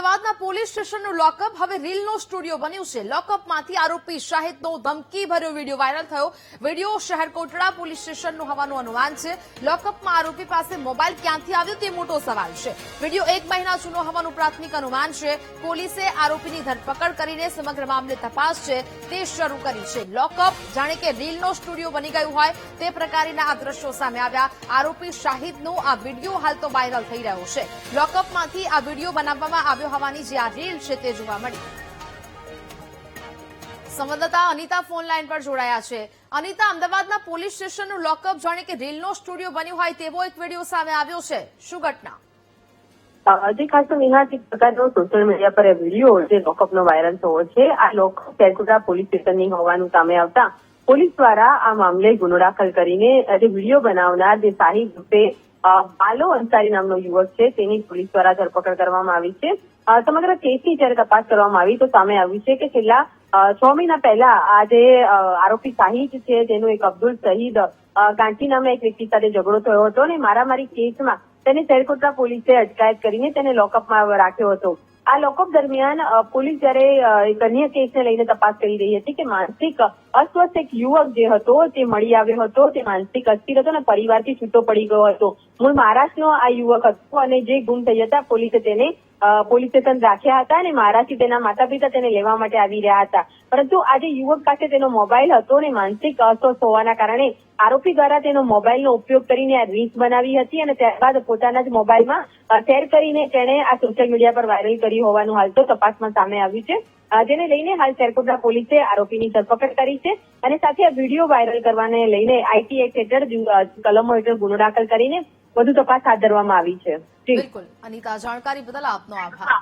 અમદાવાદના પોલીસ સ્ટેશનનું લોકઅપ હવે રીલનો સ્ટુડિયો બન્યું છે। લોકઅપમાંથી આરોપી શાહિદનો ધમકીભર્યો વિડીયો વાયરલ થયો। વિડીયો શહેર કોટડા પોલીસ સ્ટેશનનું હોવાનું અનુમાન છે। લોકઅપમાં આરોપી પાસે મોબાઈલ ક્યાંથી આવ્યો તે મોટો સવાલ છે। વિડીયો 1 મહિના જૂનો હોવાનું પ્રાથમિક અનુમાન છે। પોલીસે આરોપીની ધરપકડ કરીને સમગ્ર મામલે તપાસ છે તે શરૂ કરી છે। લોકઅપ જાણે કે રીલનો સ્ટુડિયો બની ગયું હોય તે પ્રકારના આ દ્રશ્યો સામે આવ્યા। આરોપી શાહિદનો આ વિડીયો હાલ તો વાયરલ થઈ રહ્યો છે। લોકઅપમાંથી આ વિડીયો બનાવવામાં આવ્યો હોવાની જે આ રીલ છે તે જોવા મળી। સંવાદદાતા અનિતા ફોન લાઈન પર જોડાયા છે। અનિતા, અમદાવાદના પોલીસ સ્ટેશનનું લોકઅપ જાણે કે રીલનો સ્ટુડિયો બન્યું હોય તેવો એક વિડીયો સામે આવ્યો છે, શું ઘટના? જે ખાસ તો નિહાત એક પ્રકારનો સોશિયલ મીડિયા પર વિડીયો જે લોકઅપનો વાયરલ થયો છે। આ લોકઅપ કેરકુટા પોલીસ સ્ટેશનની હોવાનું સામે આવતા પોલીસ દ્વારા આ મામલે ગુનો દાખલ કરીને જે વિડીયો બનાવનાર જે શાહિદ રૂપે બાલો અંસારી નામનો યુવક છે તેની પોલીસ દ્વારા ધરપકડ કરવામાં આવી છે। સમગ્ર કેસની જ્યારે તપાસ કરવામાં આવી તો સામે આવ્યું છે કે છેલ્લા 6 મહિના પહેલા આ જે આરોપી શાહિદ છે તેનું એક અબ્દુલ શહીદ ગાંધી નામના એક વ્યક્તિ સાથે ઝઘડો થયો હતો અને મારામારી કેસમાં તેને શહેરકોટડા પોલીસે અટકાયત કરીને તેને લોકઅપમાં રાખ્યો હતો। આ લોકઅપ દરમિયાન પોલીસ જયારે એક અન્ય કેસને લઈને તપાસ કરી રહી હતી કે માનસિક અસ્વસ્થ એક યુવક જે હતો તે મળી આવ્યો હતો, તે માનસિક અસ્થિર હતો અને પરિવારથી છૂટો પડી ગયો હતો। મૂળ મહારાષ્ટ્રનો આ યુવક હતો અને જે ગુમ થઈ જતા પોલીસે તેને પોલીસ સ્ટેશન રાખ્યા હતા અને મહારાષ્ટ્રથી તેના માતા પિતા તેને લેવા માટે આવી રહ્યા હતા, પરંતુ આજે યુવક પાસે તેનો મોબાઈલ હતો અને માનસિક અસ્વસ્થ હોવાના કારણે આરોપી દ્વારા તેનો મોબાઈલનો ઉપયોગ કરીને આ રીલ્સ બનાવી હતી અને ત્યારબાદ પોતાના જ મોબાઈલમાં શેર કરીને તેણે આ સોશિયલ મીડિયા પર વાયરલ કરી હોવાનું હાલ તો તપાસમાં સામે આવ્યું છે। જેને લઈને હાલ શહેરકોટડા પોલીસે આરોપીની ધરપકડ કરી છે અને સાથે આ વિડીયો વાયરલ કરવાને લઈને આઈટી એક્ટ હેઠળ કલમો હેઠળ ગુનો દાખલ કરીને વધુ તપાસ હાથ ધરવામાં આવી છે। બિલકુલ અનિતા, જાણકારી બદલ આપનો આભાર।